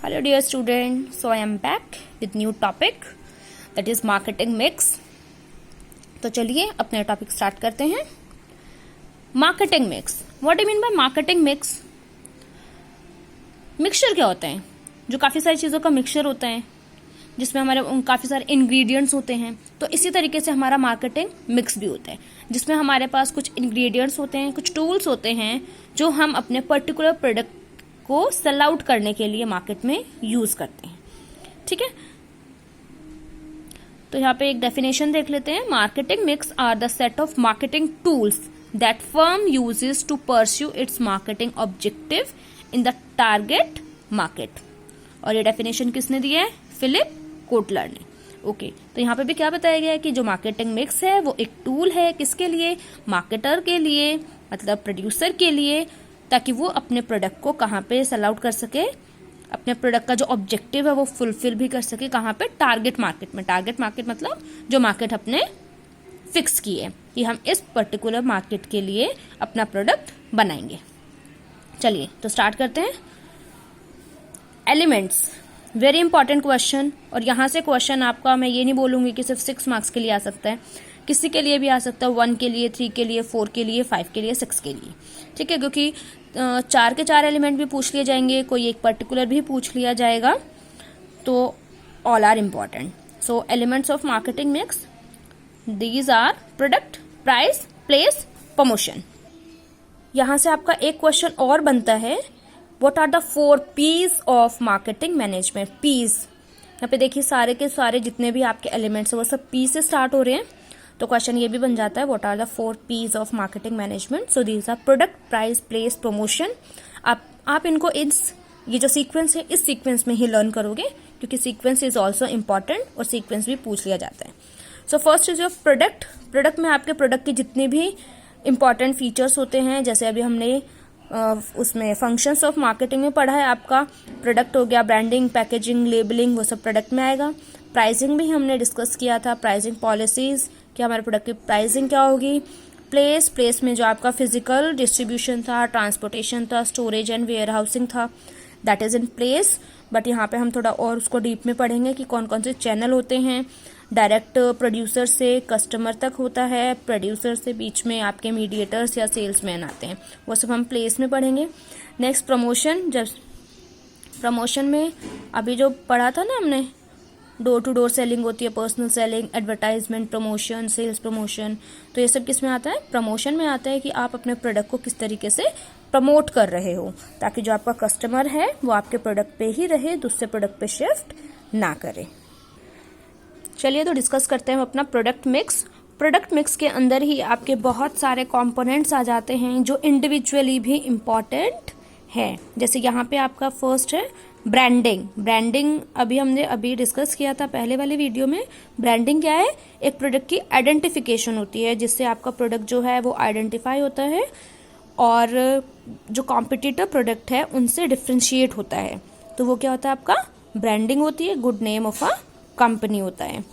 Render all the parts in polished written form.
Hello dear student, so I am back with new topic that is marketing mix। तो चलिए अपने topic start करते हैं। Marketing mix, what do mean by marketing mix? Mixture क्या होता है? जो काफी सारी चीजों का मिक्सचर होता है जिसमें हमारे काफी सारे इंग्रेडिएंट्स होते हैं। तो इसी तरीके से हमारा मार्केटिंग मिक्स भी होता है जिसमें हमारे पास कुछ इंग्रेडिएंट्स होते हैं, कुछ टूल्स होते हैं जो हम अपने पर्टिकुलर प्रोडक्ट को सेल आउट करने के लिए मार्केट में यूज करते हैं। ठीक है, तो यहाँ पे एक डेफिनेशन देख लेते हैं। Marketing mix are the set of marketing tools that firm uses to pursue its marketing objective in the target market. और ये डेफिनेशन किसने दिया है? फिलिप कोटलर ने। ओके, तो यहाँ पे भी क्या बताया गया है कि जो मार्केटिंग मिक्स है वो एक टूल है, किसके लिए? मार्केटर के लिए, मतलब प्रोड्यूसर के लिए, ताकि वो अपने प्रोडक्ट को कहाँ पे सेल आउट कर सके, अपने प्रोडक्ट का जो ऑब्जेक्टिव है वो फुलफिल भी कर सके। कहाँ पे? टारगेट मार्केट में। टारगेट मार्केट मतलब जो मार्केट अपने फिक्स की है कि हम इस पर्टिकुलर मार्केट के लिए अपना प्रोडक्ट बनाएंगे। चलिए तो स्टार्ट करते हैं। Elements, very important question. और यहाँ से क्वेश्चन आपका, मैं ये नहीं बोलूंगी कि सिर्फ 6 मार्क्स के लिए आ सकता है, किसी के लिए भी आ सकता है, 1 के लिए, 3 के लिए, 4 के लिए, 5 के लिए, 6 के लिए। ठीक है, क्योंकि 4 के 4 एलिमेंट भी पूछ लिए जाएंगे, कोई एक पर्टिकुलर भी पूछ लिया जाएगा, तो all are important. So elements of marketing mix, these are product, price, place, promotion. यहां से आपका एक क्वेश्चन और बनता है, what are the 4 P's of marketing management? P's, यहाँ पे देखिए सारे के सारे जितने भी आपके एलिमेंट्स है वो सब P से स्टार्ट हो रहे हैं। तो क्वेश्चन ये भी बन जाता है, what are the 4 P's of marketing management? So these are product, price, place, promotion. आप इनको ये जो सीक्वेंस है इस सीक्वेंस में ही लर्न करोगे, क्योंकि सीक्वेंस इज ऑल्सो इम्पॉर्टेंट और सीक्वेंस भी पूछ लिया जाता है। So first is your product. Product में आपके प्रोडक्ट के जितने भी इंपॉर्टेंट फीचर्स होते हैं, जैसे अभी हमने उसमें फंक्शंस ऑफ मार्केटिंग में पढ़ा है, आपका प्रोडक्ट हो गया ब्रांडिंग, पैकेजिंग, लेबलिंग, वो सब प्रोडक्ट में आएगा। प्राइसिंग भी हमने डिस्कस किया था, प्राइसिंग पॉलिसीज, कि हमारे प्रोडक्ट की प्राइसिंग क्या होगी। प्लेस में जो आपका फिजिकल डिस्ट्रीब्यूशन था, ट्रांसपोर्टेशन था, स्टोरेज एंड वेयर हाउसिंग था, that is in place. But यहाँ पे हम थोड़ा और उसको डीप में पढ़ेंगे कि कौन कौन से चैनल होते हैं। डायरेक्ट प्रोड्यूसर से कस्टमर तक होता है, प्रोड्यूसर से बीच में आपके मीडिएटर्स या सेल्समैन आते हैं, वो सब हम प्लेस में पढ़ेंगे। Next promotion. जब प्रमोशन में अभी जो पढ़ा था ना हमने, डोर टू डोर सेलिंग होती है, personal selling, advertisement promotion, sales promotion, तो ये सब किस में आता है? प्रमोशन में आता है कि आप अपने प्रोडक्ट को किस तरीके से प्रमोट कर रहे हो, ताकि जो आपका कस्टमर है वो आपके प्रोडक्ट पे ही रहे, दूसरे प्रोडक्ट पे शिफ्ट ना करे। चलिए तो डिस्कस करते हैं अपना प्रोडक्ट मिक्स। प्रोडक्ट मिक्स के अंदर ही आपके बहुत सारे कंपोनेंट्स आ जाते हैं जो इंडिविजुअली भी इम्पॉर्टेंट है। जैसे यहाँ पे आपका फर्स्ट है ब्रांडिंग। ब्रांडिंग हमने डिस्कस किया था पहले वाले वीडियो में। ब्रांडिंग क्या है? एक प्रोडक्ट की आइडेंटिफिकेशन होती है, जिससे आपका प्रोडक्ट जो है वो आइडेंटिफाई होता है और जो कॉम्पिटिटर प्रोडक्ट है उनसे डिफ्रेंशिएट होता है। तो वो क्या होता है? आपका ब्रांडिंग होती है, good name of a company होता है।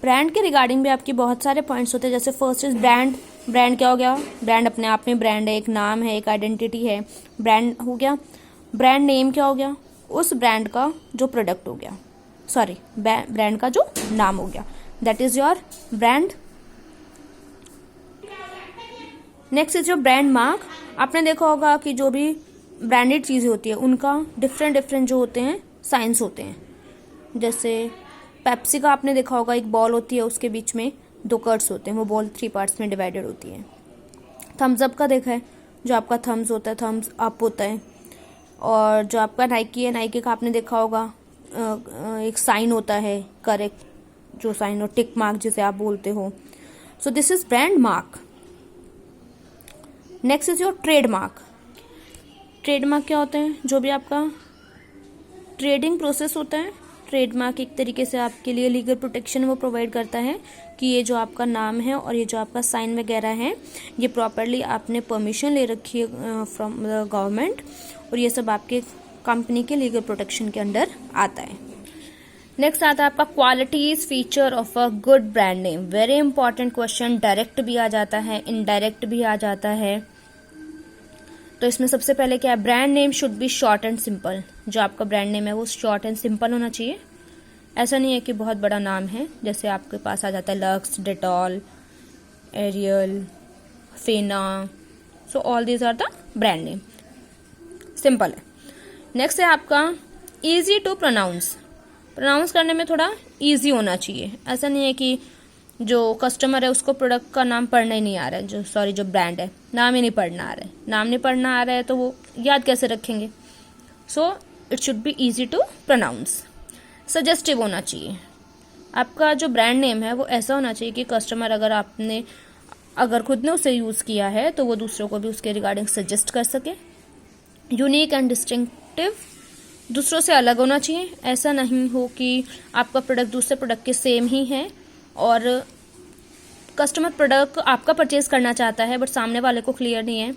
ब्रांड के रिगार्डिंग भी आपके बहुत सारे पॉइंट्स होते हैं। जैसे फर्स्ट इज ब्रांड। ब्रांड क्या हो गया? ब्रांड अपने आप में ब्रांड है, एक नाम है, एक आइडेंटिटी है, ब्रांड हो गया। ब्रांड नेम क्या हो गया? उस ब्रांड का जो प्रोडक्ट हो गया, सॉरी ब्रांड का जो नाम हो गया, that is your brand. Next is your brand mark. आपने देखा होगा कि जो भी ब्रांडेड चीजें होती है उनका डिफरेंट जो होते हैं साइंस होते हैं। जैसे पेप्सी का आपने देखा होगा, एक बॉल होती है, उसके बीच में 2 कर्ट्स होते हैं, वो बॉल 3 पार्ट्स में डिवाइडेड होती है। थम्स अप का देखा है, जो आपका थम्स होता है, थम्स अप होता है। और जो आपका नाइकी है, नाइकी का आपने देखा होगा एक साइन होता है, करेक्ट जो साइन हो, टिक मार्क जिसे आप बोलते हो। So this is brand mark. Next is your trademark. Trademark क्या होते हैं? जो भी आपका ट्रेडिंग प्रोसेस होता है, ट्रेडमार्क एक तरीके से आपके लिए लीगल प्रोटेक्शन वो प्रोवाइड करता है कि ये जो आपका नाम है और ये जो आपका साइन वगैरह है, ये प्रॉपरली आपने परमिशन ले रखी है फ्रॉम द गवर्नमेंट, और ये सब आपके कंपनी के लीगल प्रोटेक्शन के अंडर आता है। नेक्स्ट आता है आपका qualities feature of a good brand name. Very important question. Direct भी आ जाता है, इनडायरेक्ट भी आ जाता है। तो इसमें सबसे पहले क्या है, brand name should be short and simple. जो आपका ब्रांड नेम है वो शॉर्ट एंड सिंपल होना चाहिए। ऐसा नहीं है कि बहुत बड़ा नाम है, जैसे आपके पास आ जाता है Lux, Dettol, Ariel, Fena, so all these are the brand name, simple है। नेक्स्ट है आपका इजी टू प्रोनाउंस। प्रोनाउंस करने में थोड़ा इजी होना चाहिए। ऐसा नहीं है कि जो कस्टमर है उसको प्रोडक्ट का नाम पढ़ना ही नहीं आ रहा है, जो ब्रांड है नाम ही नहीं पढ़ना आ रहा है। नाम नहीं पढ़ना आ रहा है तो वो याद कैसे रखेंगे। So it should be easy to pronounce. Suggestive होना चाहिए। आपका जो ब्रांड नेम है वो ऐसा होना चाहिए कि कस्टमर अगर खुद ने उसे यूज़ किया है तो वो दूसरों को भी उसके रिगार्डिंग सजेस्ट कर सके। यूनिक एंड डिस्टिंक्टिव, दूसरों से अलग होना चाहिए। ऐसा नहीं हो कि आपका प्रोडक्ट दूसरे प्रोडक्ट के सेम ही है और कस्टमर प्रोडक्ट आपका परचेज करना चाहता है बट सामने वाले को क्लियर नहीं है,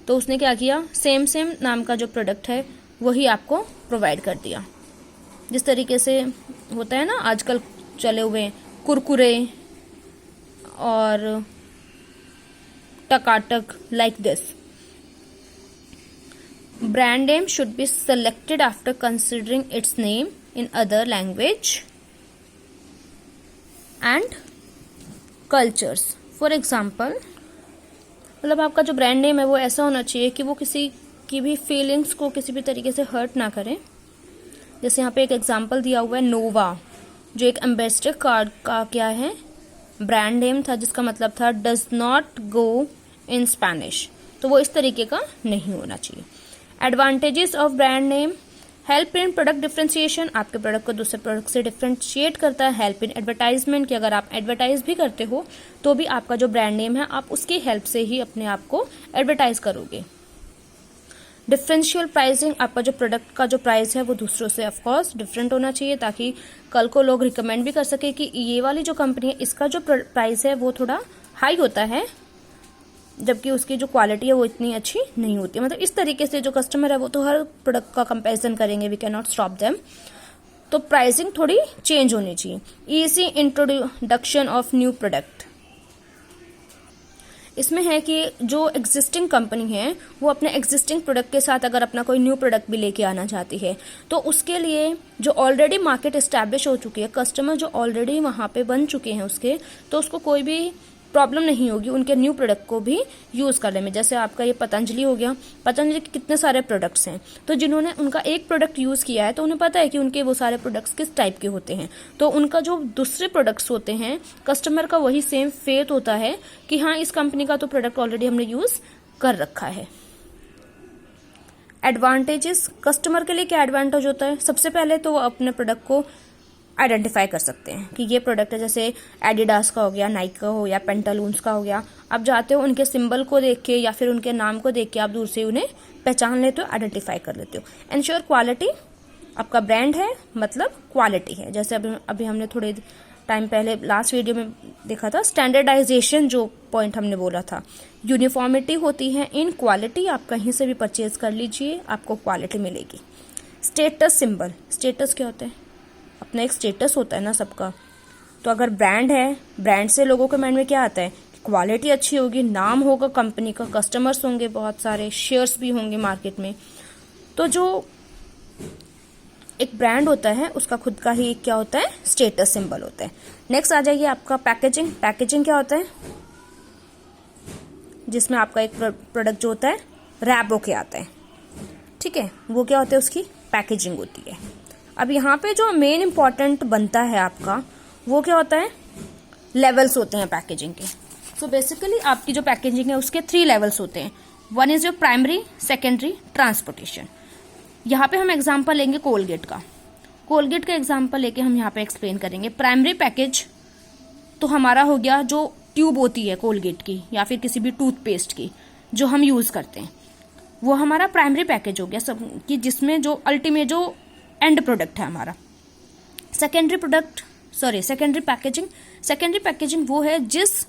तो उसने क्या किया, सेम नाम का जो प्रोडक्ट है वही आपको प्रोवाइड कर दिया। जिस तरीके से होता है ना आजकल चले हुए कुरकुरे और Takatak, like this. Brand name should be selected after considering its name in other language and cultures. For example, मतलब आपका जो ब्रांड नेम है वो ऐसा होना चाहिए कि वो किसी की भी फीलिंग्स को किसी भी तरीके से हर्ट ना करे। जैसे यहाँ पे एक एग्जांपल दिया हुआ है नोवा, जो एक एम्बेसडर कार्ड का क्या है, ब्रांड नेम था, जिसका मतलब था does not go in Spanish. तो वो इस तरीके का नहीं होना चाहिए। Advantages of brand name, help in product differentiation, आपके प्रोडक्ट को दूसरे प्रोडक्ट से डिफ्रेंशिएट करता है। हेल्प इन एडवर्टाइजमेंट, कि अगर आप एडवर्टाइज भी करते हो तो भी आपका जो ब्रांड नेम है आप उसकी हेल्प से ही अपने आप को एडवर्टाइज करोगे। डिफरेंशियल प्राइसिंग, आपका जो प्रोडक्ट का जो प्राइस है वो दूसरों से ऑफकोर्स डिफरेंट होना चाहिए ताकि कल को लोग रिकमेंड भी कर सके कि ये वाली जो कंपनी है इसका जो प्राइस है वो थोड़ा हाई होता है, जबकि उसकी जो क्वालिटी है वो इतनी अच्छी नहीं होती। मतलब इस तरीके से जो कस्टमर है वो तो हर प्रोडक्ट का कंपैरिजन करेंगे, we can not stop them. तो प्राइसिंग थोड़ी चेंज होनी चाहिए। Easy introduction of new product, इसमें है कि जो एग्जिस्टिंग कंपनी है वो अपने एग्जिस्टिंग प्रोडक्ट के साथ अगर अपना कोई न्यू प्रोडक्ट भी लेके आना चाहती है तो उसके लिए जो ऑलरेडी मार्केट एस्टैब्लिश हो चुकी है, कस्टमर जो ऑलरेडी वहां पे बन चुके हैं उसके, तो उसको कोई भी प्रॉब्लम नहीं होगी उनके न्यू प्रोडक्ट को भी यूज करने में। जैसे आपका ये पतंजलि हो गया, पतंजलि के कितने सारे प्रोडक्ट्स हैं, तो जिन्होंने उनका एक प्रोडक्ट यूज किया है तो उन्हें पता है कि उनके वो सारे प्रोडक्ट्स किस टाइप के होते हैं, तो उनका जो दूसरे प्रोडक्ट्स होते हैं कस्टमर का वही सेम फेथ होता है कि हाँ इस कंपनी का तो प्रोडक्ट ऑलरेडी हमने यूज कर रखा है। एडवांटेजेस, कस्टमर के लिए क्या एडवांटेज होता है, सबसे पहले तो वो अपने प्रोडक्ट को आइडेंटिफाई कर सकते हैं कि ये प्रोडक्ट है। जैसे एडिडास का हो गया, नाइक का हो गया, पेंटालून्स का हो गया, आप जाते हो उनके सिंबल को देख के या फिर उनके नाम को देख के आप दूर से उन्हें पहचान लेते हो, आइडेंटिफाई कर लेते हो। एंश्योर क्वालिटी, आपका ब्रांड है मतलब क्वालिटी है। जैसे अभी हमने थोड़े टाइम पहले लास्ट वीडियो में देखा था, स्टैंडर्डाइजेशन जो पॉइंट हमने बोला था, यूनिफॉर्मिटी होती है इन क्वालिटी। आप कहीं से भी परचेज कर लीजिए आपको क्वालिटी मिलेगी। स्टेटस सिंबल, स्टेटस क्या होता है, अपना एक स्टेटस होता है ना सबका, तो अगर ब्रांड है, ब्रांड से लोगों के माइंड में क्या आता है, क्वालिटी अच्छी होगी, नाम होगा कंपनी का, कस्टमर्स होंगे बहुत सारे, शेयर्स भी होंगे मार्केट में। तो जो एक ब्रांड होता है उसका खुद का ही क्या होता है, स्टेटस सिंबल होता है। नेक्स्ट आ जाइए आपका पैकेजिंग। पैकेजिंग क्या होता है, जिसमें आपका एक प्रोडक्ट जो होता है रैप होके आता है, ठीक है, वो क्या होता है, उसकी पैकेजिंग होती है। अब यहाँ पे जो मेन इंपॉर्टेंट बनता है आपका वो क्या होता है, लेवल्स होते हैं पैकेजिंग के। सो बेसिकली आपकी जो पैकेजिंग है उसके 3 लेवल्स होते हैं। One is your primary, secondary, transportation. यहाँ पे हम एग्जांपल लेंगे कोलगेट का। कोलगेट का एग्जांपल लेके हम यहाँ पे एक्सप्लेन करेंगे। प्राइमरी पैकेज तो हमारा हो गया जो ट्यूब होती है कोलगेट की या फिर किसी भी टूथपेस्ट की जो हम यूज करते हैं, वो हमारा प्राइमरी पैकेज हो गया सब कि जिसमें जो अल्टीमेट जो एंड प्रोडक्ट है हमारा। सेकेंडरी पैकेजिंग वो है जिस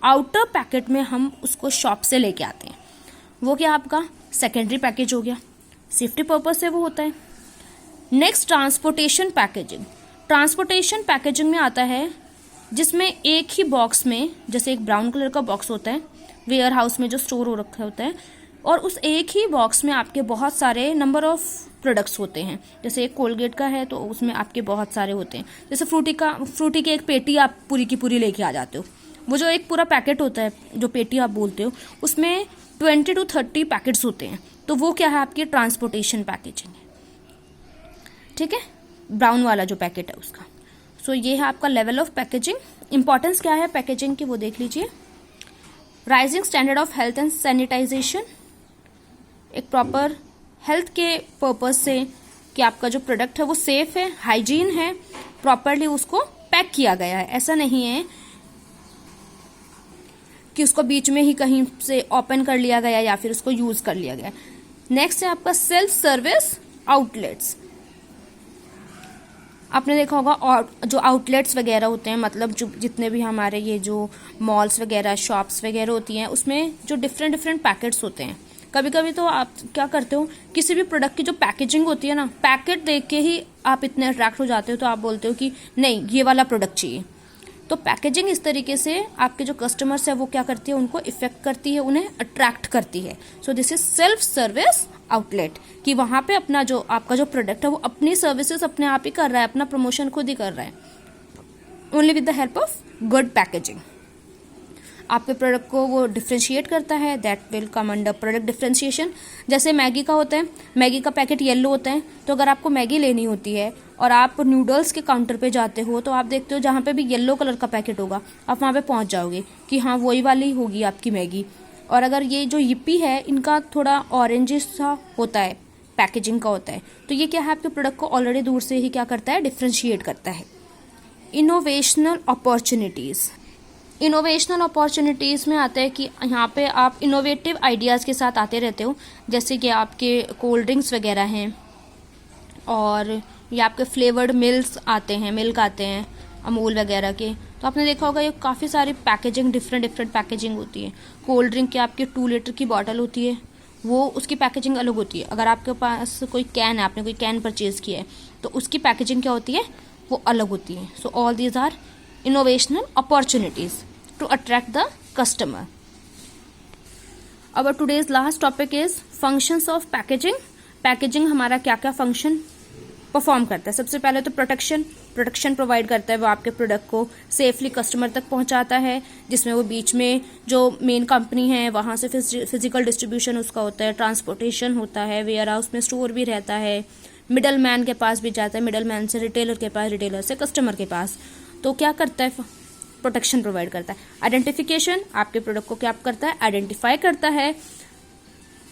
आउटर पैकेट में हम उसको शॉप से लेके आते हैं, वो क्या आपका सेकेंडरी पैकेज हो गया, सेफ्टी पर्पज से वो होता है। Next transportation packaging. Transportation packaging में आता है जिसमें एक ही बॉक्स में, जैसे एक ब्राउन कलर का बॉक्स होता है वेयर हाउस में जो स्टोर हो रखा होता है, और उस एक ही बॉक्स में आपके बहुत सारे नंबर ऑफ प्रोडक्ट्स होते हैं। जैसे एक कोलगेट का है तो उसमें आपके बहुत सारे होते हैं। जैसे फ्रूटी की एक पेटी आप पूरी की पूरी लेके आ जाते हो। वो जो एक पूरा पैकेट होता है, जो पेटी आप बोलते हो, उसमें 20 to 30 पैकेट्स होते हैं। तो वो क्या है, आपकी ट्रांसपोर्टेशन पैकेजिंग है। ठीक है, ब्राउन वाला जो पैकेट है उसका। सो ये है आपका लेवल ऑफ पैकेजिंग। इंपॉर्टेंस क्या है पैकेजिंग की वो देख लीजिए। Rising standard of health and sanitization, एक प्रॉपर हेल्थ के पर्पज से कि आपका जो प्रोडक्ट है वो सेफ है, हाइजीन है, प्रॉपरली उसको पैक किया गया है। ऐसा नहीं है कि उसको बीच में ही कहीं से ओपन कर लिया गया या फिर उसको यूज कर लिया गया। नेक्स्ट है आपका सेल्फ सर्विस आउटलेट्स। आपने देखा होगा, और जो आउटलेट्स वगैरह होते हैं, मतलब जो जितने भी हमारे ये जो मॉल्स वगैरह, शॉप्स वगैरह होती हैं, उसमें जो डिफरेंट डिफरेंट पैकेट्स होते हैं। कभी कभी तो आप क्या करते हो, किसी भी प्रोडक्ट की जो पैकेजिंग होती है ना, पैकेट देख के ही आप इतने अट्रैक्ट हो जाते हो, तो आप बोलते हो कि नहीं ये वाला प्रोडक्ट चाहिए। तो पैकेजिंग इस तरीके से आपके जो कस्टमर्स है वो क्या करती है, उनको इफेक्ट करती है, उन्हें अट्रैक्ट करती है। So this is self service outlet, कि वहां पे अपना जो आपका जो प्रोडक्ट है वो अपनी सर्विसेज अपने आप ही कर रहा है, अपना प्रमोशन खुद ही कर रहा है, only with the help of good packaging. आपके प्रोडक्ट को वो डिफ्रेंशिएट करता है, that will come under product differentiation. जैसे मैगी का होता है, मैगी का पैकेट येलो होता है, तो अगर आपको मैगी लेनी होती है और आप नूडल्स के काउंटर पे जाते हो, तो आप देखते हो जहाँ पे भी येलो कलर का पैकेट होगा आप वहाँ पे पहुँच जाओगे कि हाँ वही वाली होगी आपकी मैगी। और अगर ये जो yippee है, इनका थोड़ा ऑरेंजिश सा होता है, पैकेजिंग का होता है, तो ये क्या है, आपके प्रोडक्ट को ऑलरेडी दूर से ही क्या करता है, डिफ्रेंशिएट करता है। इनोवेशनल अपॉर्चुनिटीज, इनोवेशनल अपॉर्चुनिटीज़ में आता है कि यहाँ पे आप इनोवेटिव आइडियाज़ के साथ आते रहते हो। जैसे कि आपके कोल्ड ड्रिंक्स वगैरह हैं, और ये आपके फ्लेवर्ड मिल्क आते हैं अमूल वगैरह के। तो आपने देखा होगा ये काफ़ी सारी पैकेजिंग, डिफरेंट डिफरेंट पैकेजिंग होती है। कोल्ड ड्रिंक की आपकी 2 लीटर की बॉटल होती है, वो उसकी पैकेजिंग अलग होती है। अगर आपके पास कोई कैन है, आपने कोई कैन परचेज किया है, तो उसकी पैकेजिंग क्या होती है, वो अलग होती है। So all these are innovational opportunities to attract the customer. Our today's last topic is functions of packaging. Packaging हमारा क्या क्या फंक्शन परफॉर्म करता है। सबसे पहले तो प्रोटेक्शन प्रोवाइड करता है, वो आपके प्रोडक्ट को सेफली कस्टमर तक पहुंचाता है, जिसमें वो बीच में जो मेन कंपनी है वहां से फिजिकल डिस्ट्रीब्यूशन उसका होता है, ट्रांसपोर्टेशन होता है, वेयर हाउस में स्टोर भी रहता है, मिडल मैन के पास भी जाता है, मिडल मैन से रिटेलर के पास, रिटेलर से कस्टमर के पास। तो क्या करता है, प्रोटेक्शन प्रोवाइड करता है। आइडेंटिफिकेशन, आपके प्रोडक्ट को क्या करता है, आइडेंटिफाई करता है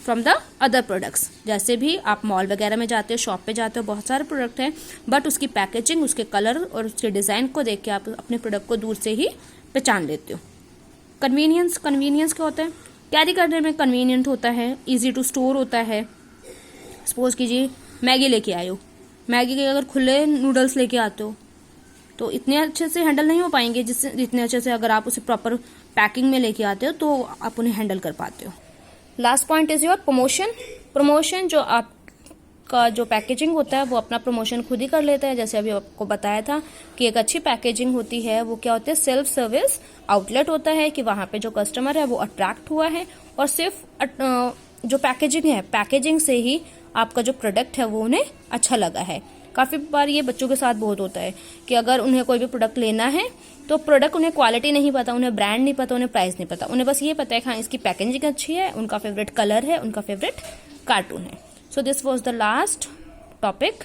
फ्रॉम द अदर प्रोडक्ट्स। जैसे भी आप मॉल वगैरह में जाते हो, शॉप पे जाते हो, बहुत सारे प्रोडक्ट हैं, बट उसकी पैकेजिंग, उसके कलर और उसके डिज़ाइन को देख के आप अपने प्रोडक्ट को दूर से ही पहचान लेते हो। कन्वीनियंस क्या होता है, कैरी करने में कन्वीनियंट होता है, ईजी टू स्टोर होता है। सपोज कीजिए मैगी लेके आए हो, मैगी के अगर खुले नूडल्स लेके आते हो तो इतने अच्छे से हैंडल नहीं हो पाएंगे जितने अच्छे से अगर आप उसे प्रॉपर पैकिंग में लेके आते हो तो आप उन्हें हैंडल कर पाते हो। Last point is your promotion. जो आपका जो पैकेजिंग होता है वो अपना प्रमोशन खुद ही कर लेता है। जैसे अभी आपको बताया था कि एक अच्छी पैकेजिंग होती है, वो क्या होती है, सेल्फ सर्विस आउटलेट होता है, कि वहां पे जो कस्टमर है वो अट्रैक्ट हुआ है, और सिर्फ जो पैकेजिंग है, पैकेजिंग से ही आपका जो प्रोडक्ट है वो उन्हें अच्छा लगा है। काफ़ी बार ये बच्चों के साथ बहुत होता है कि अगर उन्हें कोई भी प्रोडक्ट लेना है तो प्रोडक्ट उन्हें क्वालिटी नहीं पता, उन्हें ब्रांड नहीं पता, उन्हें प्राइस नहीं पता, उन्हें बस ये पता है कि हाँ इसकी पैकेजिंग अच्छी है, उनका फेवरेट कलर है, उनका फेवरेट कार्टून है। So this was the last topic.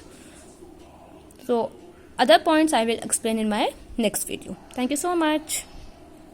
So other points I will explain in my next video. Thank you so much.